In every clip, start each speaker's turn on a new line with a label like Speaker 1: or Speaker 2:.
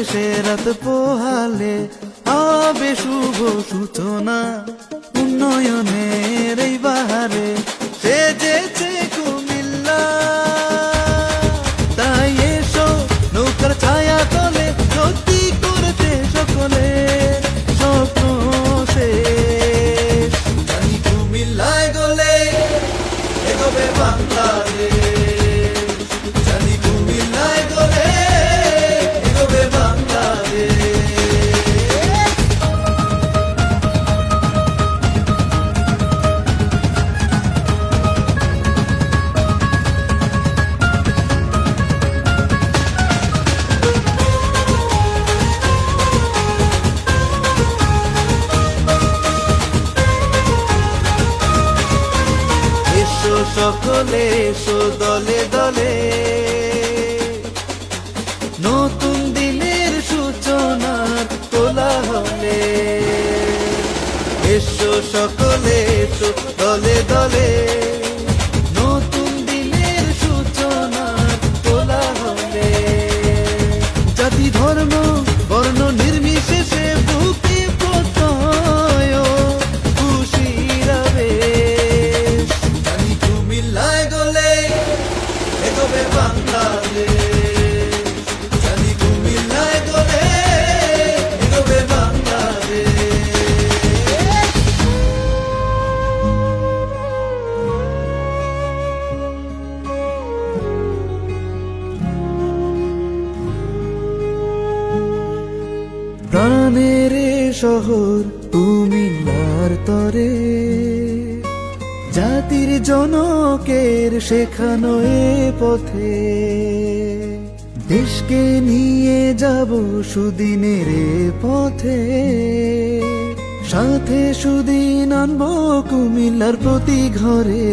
Speaker 1: শেষে রাত পোহালে হবে শুভ সূচনা উন্নয়নের এই বাহারে সেজেছে কুমিল্লা। তাই এসো নৌকার ছায়া তলে সত্যি করতে সকলে স্বপ্ন শেষ। জানি কুমিল্লায় গলে এগোবে বাংলাদেশ, জানি কুমিল্লায় গলে এগোবে বাংলাদেশ। এসো সকলে এসো দলে দলে নতুন দিনের সূচনার কোলাহলে। এসো সকলে এসো দলে দলে নতুন দিনের সূচনার কোলাহলে। জাতি ধর্ম বর্ণ নির্বিশেষে বুকে প্রত্যয় খুশির আবেশ। জানি কুমিল্লায় গলে এগোবে বাংলাদেশ, জানি কুমিল্লায় গলে এগোবে বাংলাদেশ। প্রাণের শহর কুমিল্লার তরে জাতির জনকের শেখানো এ পথে দেশকে নিয়ে যাব সুদিনের এ পথে। সাথে সুদিন আনবো কুমিল্লার প্রতি ঘরে।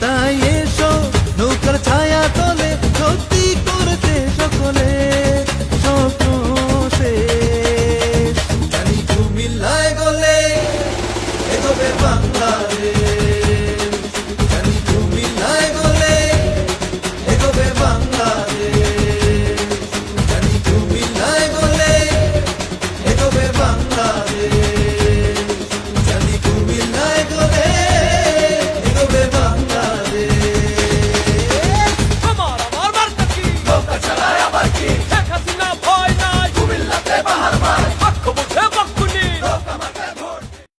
Speaker 1: তাই এসো নৌকার ছায়া তলে সত্যি করতে সকলে